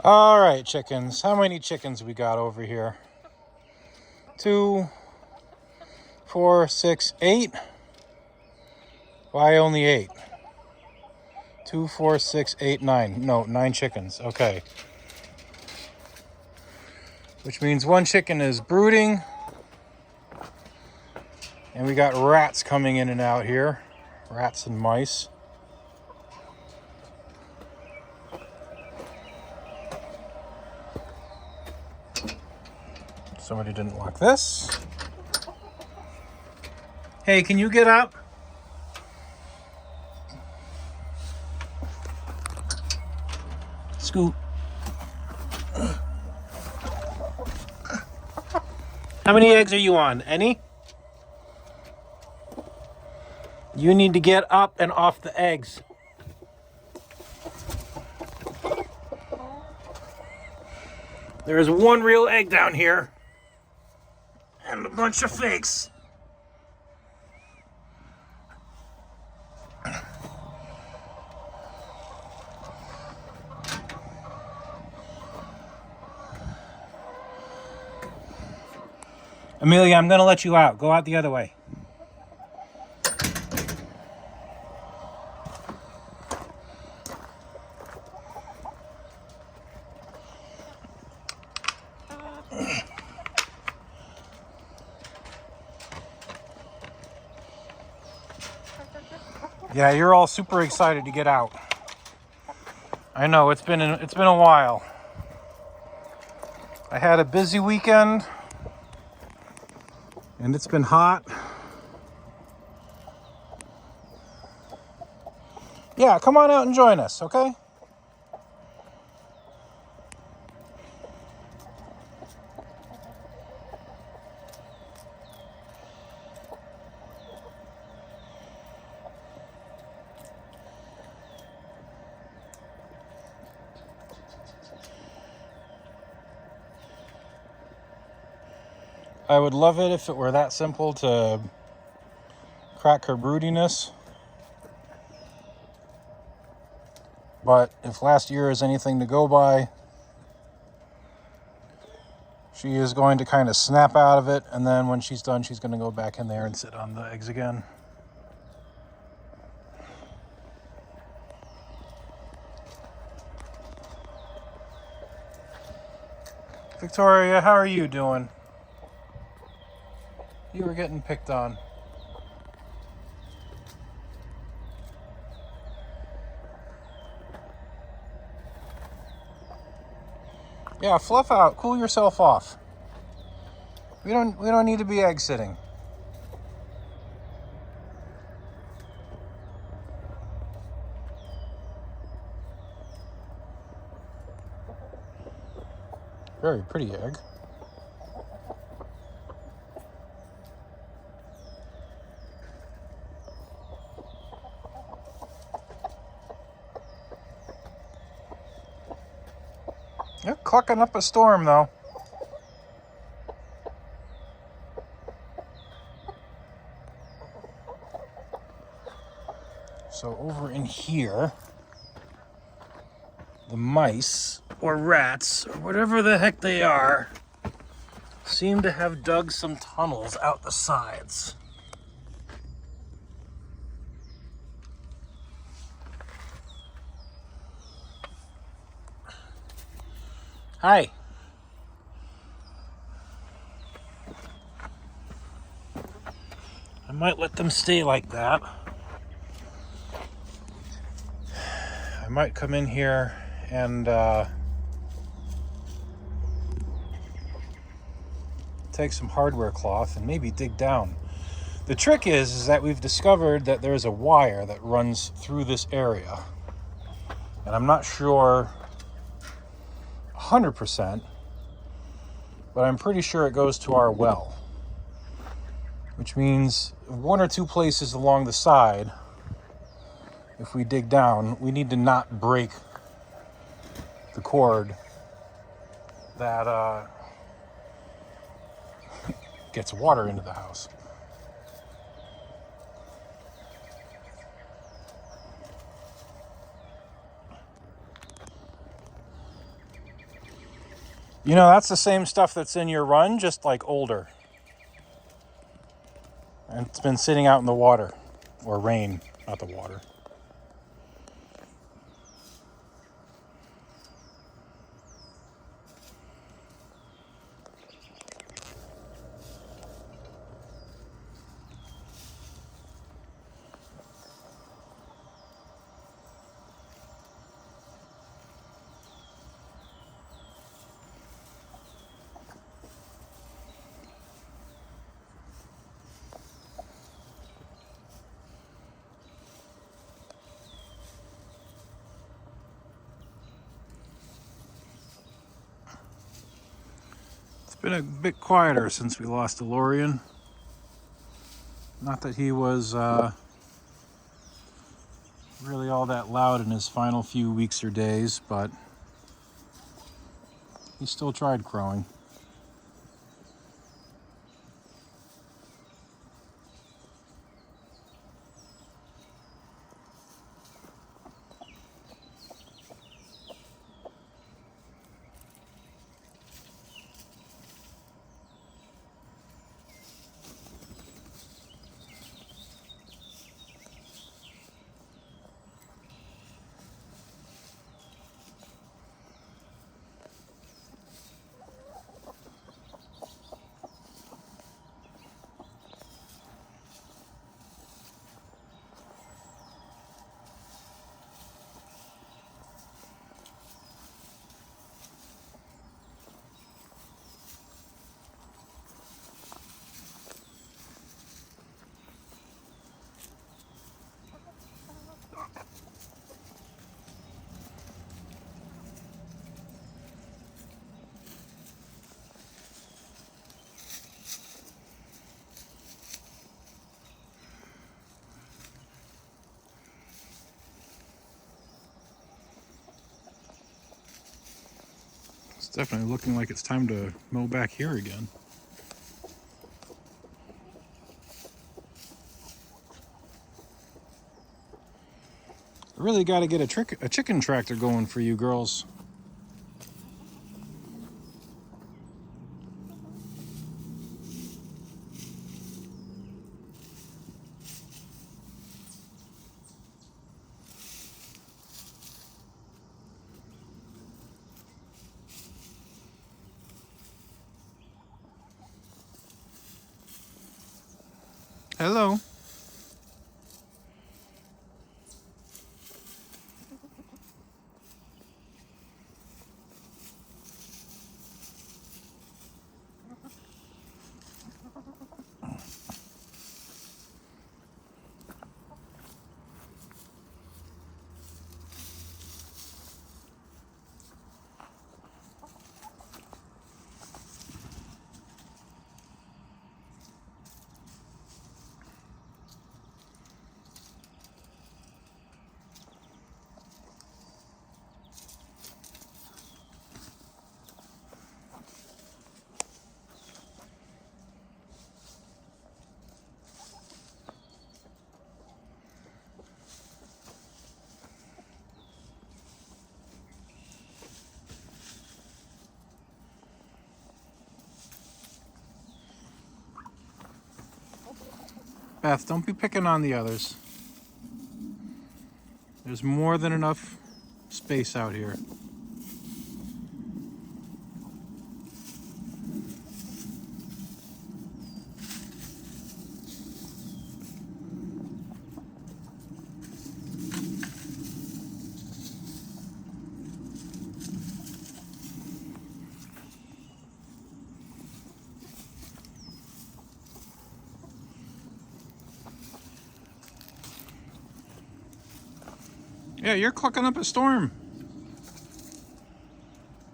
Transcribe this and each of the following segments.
All right, chickens. How many chickens we got over here? 2, 4, 6, 8. Why only 8? 2, 4, 6, 8, 9. No, 9 chickens. Okay. Which means one chicken is brooding. And we got rats coming in and out here. Rats and mice. Somebody didn't lock this. Hey, can you get up? Scoot. How many eggs are you on? Any? You need to get up and off the eggs. There is one real egg down here. And a bunch of fakes. Amelia, I'm gonna let you out. Go out the other way. Yeah, you're all super excited to get out. I know it's been a while. I had a busy weekend, and it's been hot. Yeah, come on out and join us, okay? I would love it if it were that simple to crack her broodiness. But if last year is anything to go by, she is going to kind of snap out of it, and then when she's done, she's going to go back in there and sit on the eggs again. Victoria, how are you doing? You were getting picked on. Yeah, fluff out. Cool yourself off. We don't need to be egg sitting. Very pretty egg. You're clucking up a storm, though. So over in here, the mice, or rats, or whatever the heck they are, seem to have dug some tunnels out the sides. Hi. I might let them stay like that. I might come in here and take some hardware cloth and maybe dig down. The trick is that we've discovered that there's a wire that runs through this area. And I'm not sure 100%, but I'm pretty sure it goes to our well. Which means one or two places along the side, if we dig down, we need to not break the cord that gets water into the house. You know, that's the same stuff that's in your run, just like older. And it's been sitting out in the water. Or rain, not the water. It's been a bit quieter since we lost DeLorean. Not that he was really all that loud in his final few weeks or days, but he still tried crowing. It's definitely looking like it's time to mow back here again. I really got to get a chicken tractor going for you girls. Hello. Beth, don't be picking on the others. There's more than enough space out here. Yeah, you're clucking up a storm.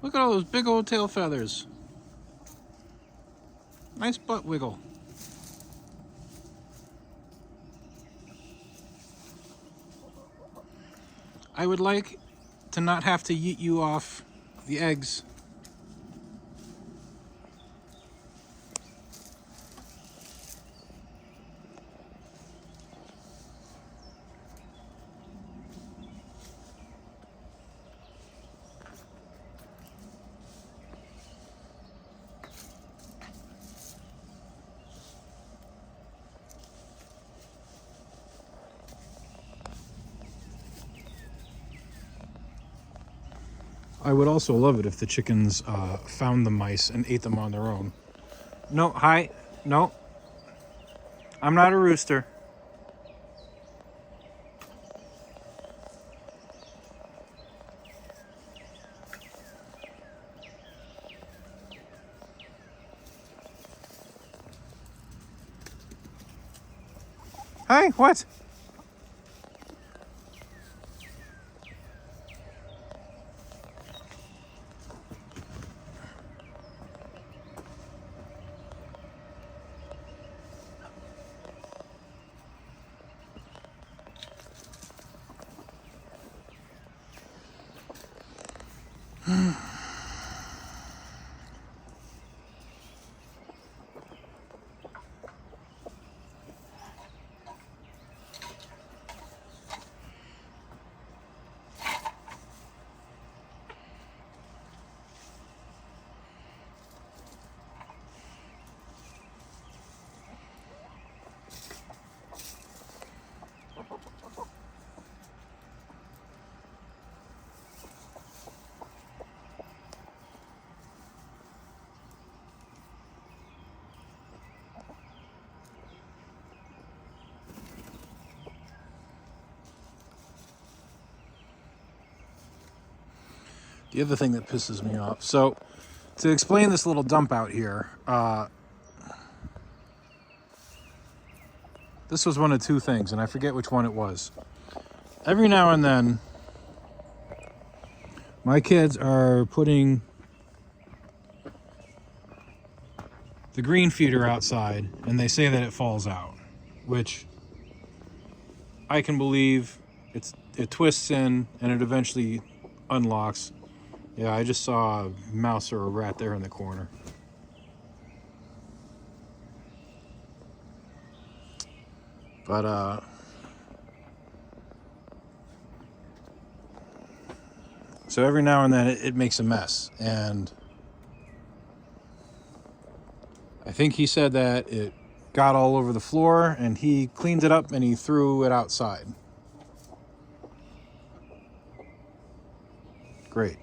Look at all those big old tail feathers. Nice butt wiggle. I would like to not have to yeet you off the eggs. I would also love it if the chickens found the mice and ate them on their own. No, hi, no. I'm not a rooster. Hi, what? The other thing that pisses me off. So, to explain this little dump out here, this was one of two things, and I forget which one it was. Every now and then, my kids are putting the green feeder outside, and they say that it falls out, which I can believe. It twists in, and it eventually unlocks. Yeah, I just saw a mouse or a rat there in the corner. But, so every now and then it makes a mess. And I think he said that it got all over the floor, and he cleaned it up and he threw it outside. Great.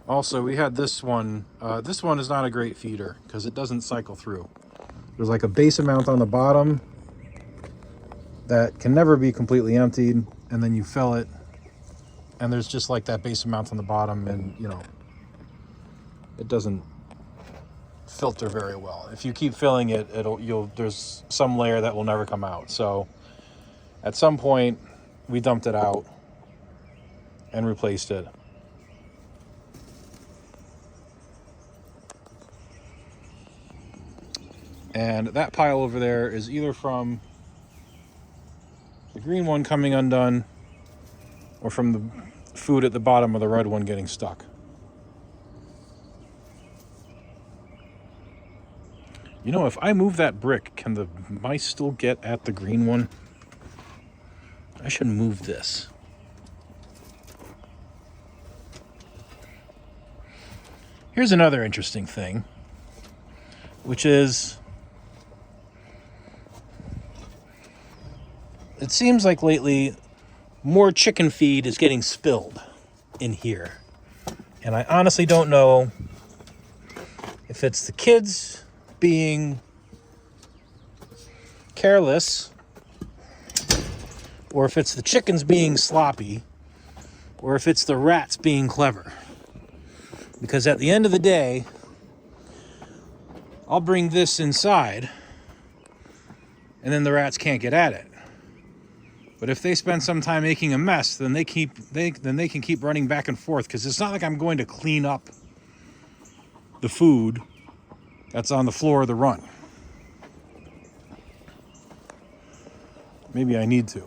Also, we had this one. This one is not a great feeder because it doesn't cycle through. There's like a base amount on the bottom that can never be completely emptied, and then you fill it, and there's just like that base amount on the bottom, and you know, it doesn't filter very well. If you keep filling it, there's some layer that will never come out. So at some point we dumped it out and replaced it. And that pile over there is either from the green one coming undone or from the food at the bottom of the red one getting stuck. You know, if I move that brick, can the mice still get at the green one? I should move this. Here's another interesting thing, which is, it seems like lately more chicken feed is getting spilled in here. And I honestly don't know if it's the kids being careless, or if it's the chickens being sloppy, or if it's the rats being clever. Because at the end of the day, I'll bring this inside, and then the rats can't get at it. But if they spend some time making a mess, then they can keep running back and forth, because it's not like I'm going to clean up the food that's on the floor of the run. Maybe I need to.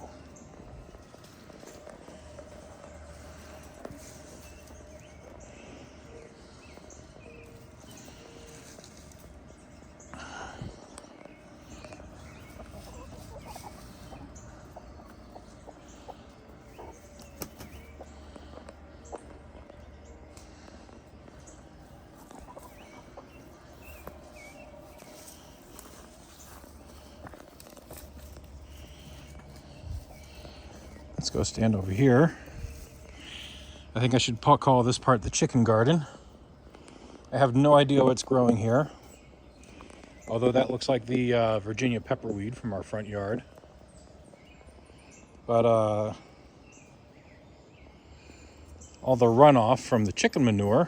Let's go stand over here. I think I should call this part the chicken garden. I have no idea what's growing here. Although that looks like the Virginia pepperweed from our front yard. But all the runoff from the chicken manure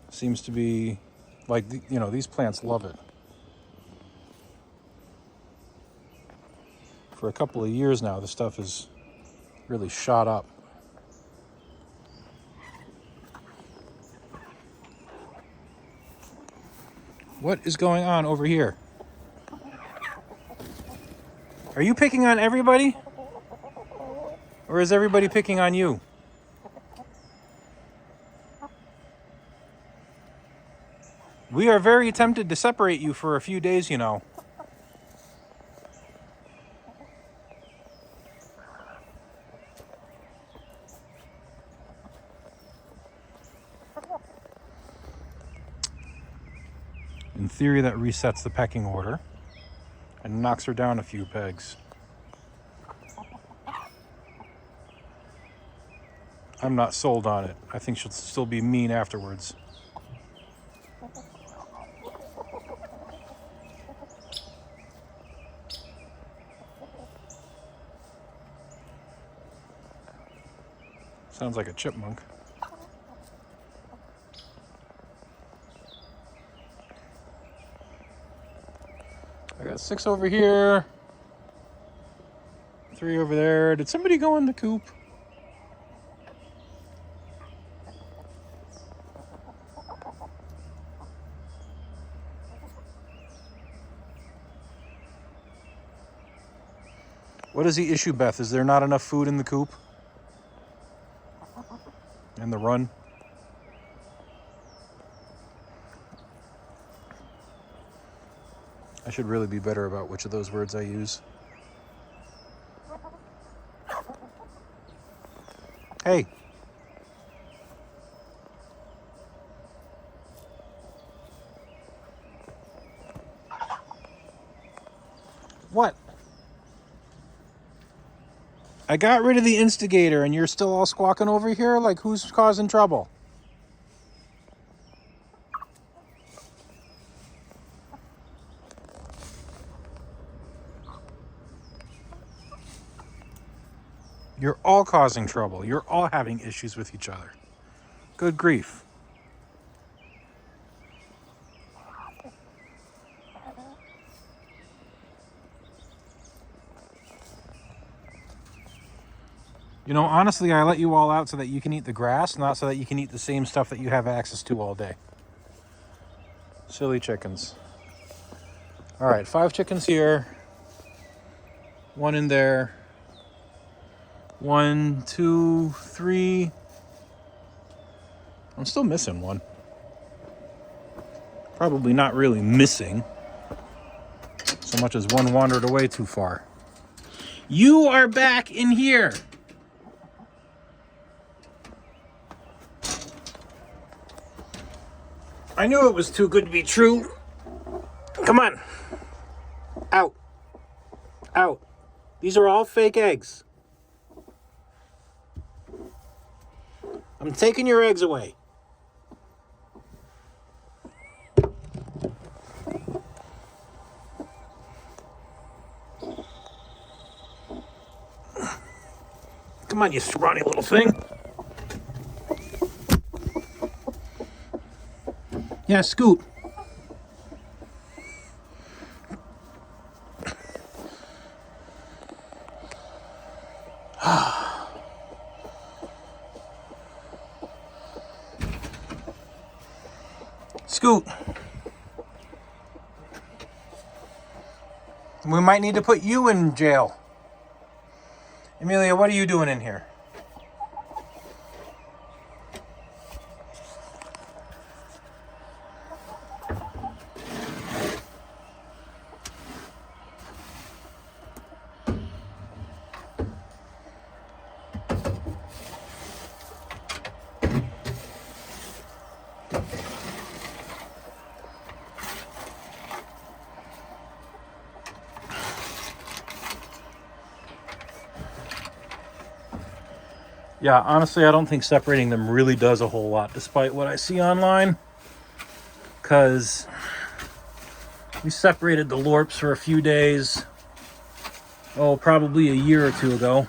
seems to be like, you know, these plants love it. For a couple of years now, this stuff is really shot up. What is going on over here? Are you picking on everybody? Or is everybody picking on you? We are very tempted to separate you for a few days, you know. In theory, that resets the pecking order and knocks her down a few pegs. I'm not sold on it. I think she'll still be mean afterwards. Sounds like a chipmunk. I got 6 over here, 3 over there. Did somebody go in the coop? What is the issue, Beth? Is there not enough food in the coop? In the run? I should really be better about which of those words I use. Hey. What? I got rid of the instigator and you're still all squawking over here? Like, who's causing trouble? You're all causing trouble. You're all having issues with each other. Good grief. You know, honestly, I let you all out so that you can eat the grass, not so that you can eat the same stuff that you have access to all day. Silly chickens. All right, 5 chickens here. 1 in there. 1, 2, 3. I'm still missing 1. Probably not really missing so much as 1 wandered away too far. You are back in here. I knew it was too good to be true. Come on. Out. Out. These are all fake eggs. I'm taking your eggs away. Come on, you scrawny little thing. Yeah, scoot. Scoot. We might need to put you in jail. Amelia, what are you doing in here? Yeah, honestly, I don't think separating them really does a whole lot, despite what I see online. Because we separated the Lorps for a few days, oh, probably a year or two ago.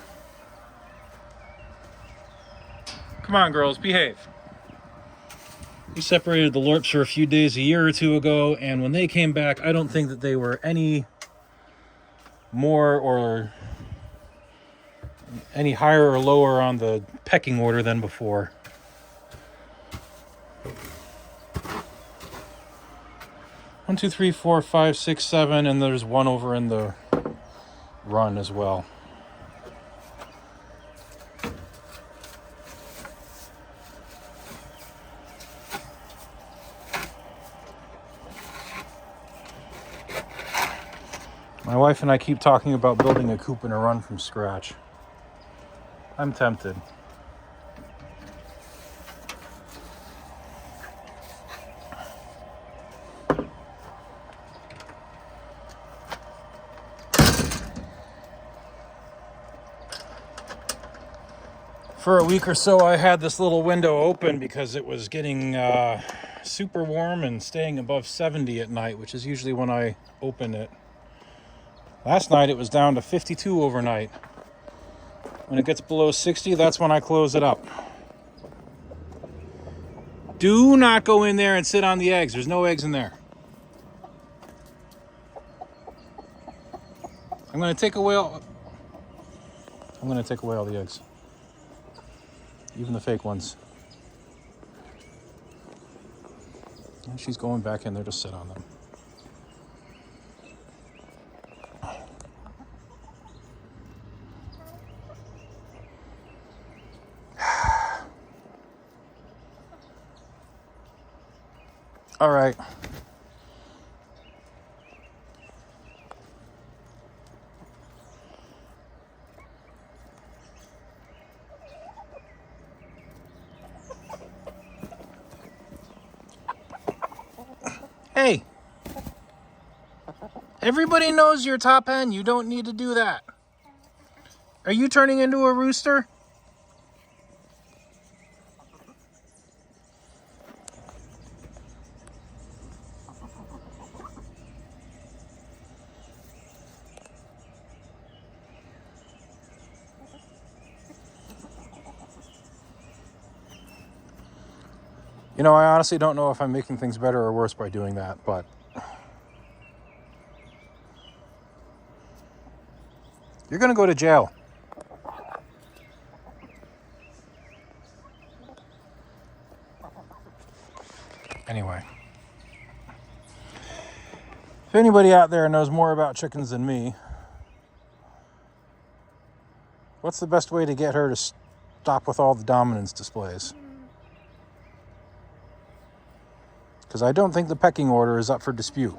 Come on, girls, behave. We separated the Lorps for a few days a year or two ago, and when they came back, I don't think that they were any more or any higher or lower on the pecking order than before. One, two, three, four, five, six, seven, and there's one over in the run as well. My wife and I keep talking about building a coop and a run from scratch. I'm tempted. For a week or so, I had this little window open because it was getting super warm and staying above 70 at night, which is usually when I open it. Last night, it was down to 52 overnight. When it gets below 60, that's when I close it up. Do not go in there and sit on the eggs. There's no eggs in there. I'm going to take away all the eggs. Even the fake ones. And she's going back in there to sit on them. All right. Hey. Everybody knows you're top hen. You don't need to do that. Are you turning into a rooster? You know, I honestly don't know if I'm making things better or worse by doing that, but you're going to go to jail. Anyway. If anybody out there knows more about chickens than me, what's the best way to get her to stop with all the dominance displays? Because I don't think the pecking order is up for dispute.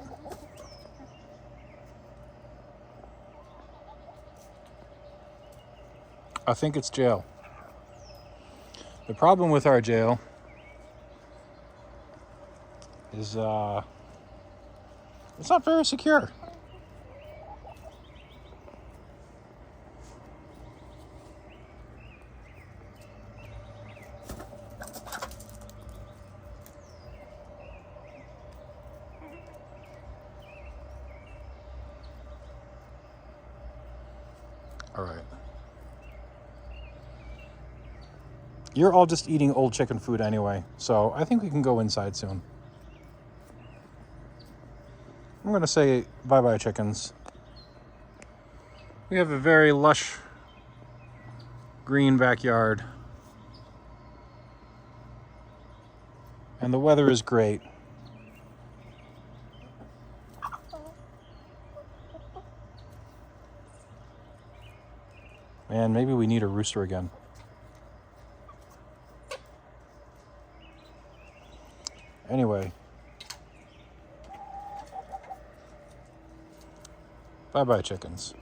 I think it's jail. The problem with our jail is it's not very secure. All right. You're all just eating old chicken food anyway, so I think we can go inside soon. I'm going to say bye-bye, chickens. We have a very lush green backyard. And the weather is great. Man, maybe we need a rooster again. Anyway. Bye-bye, chickens.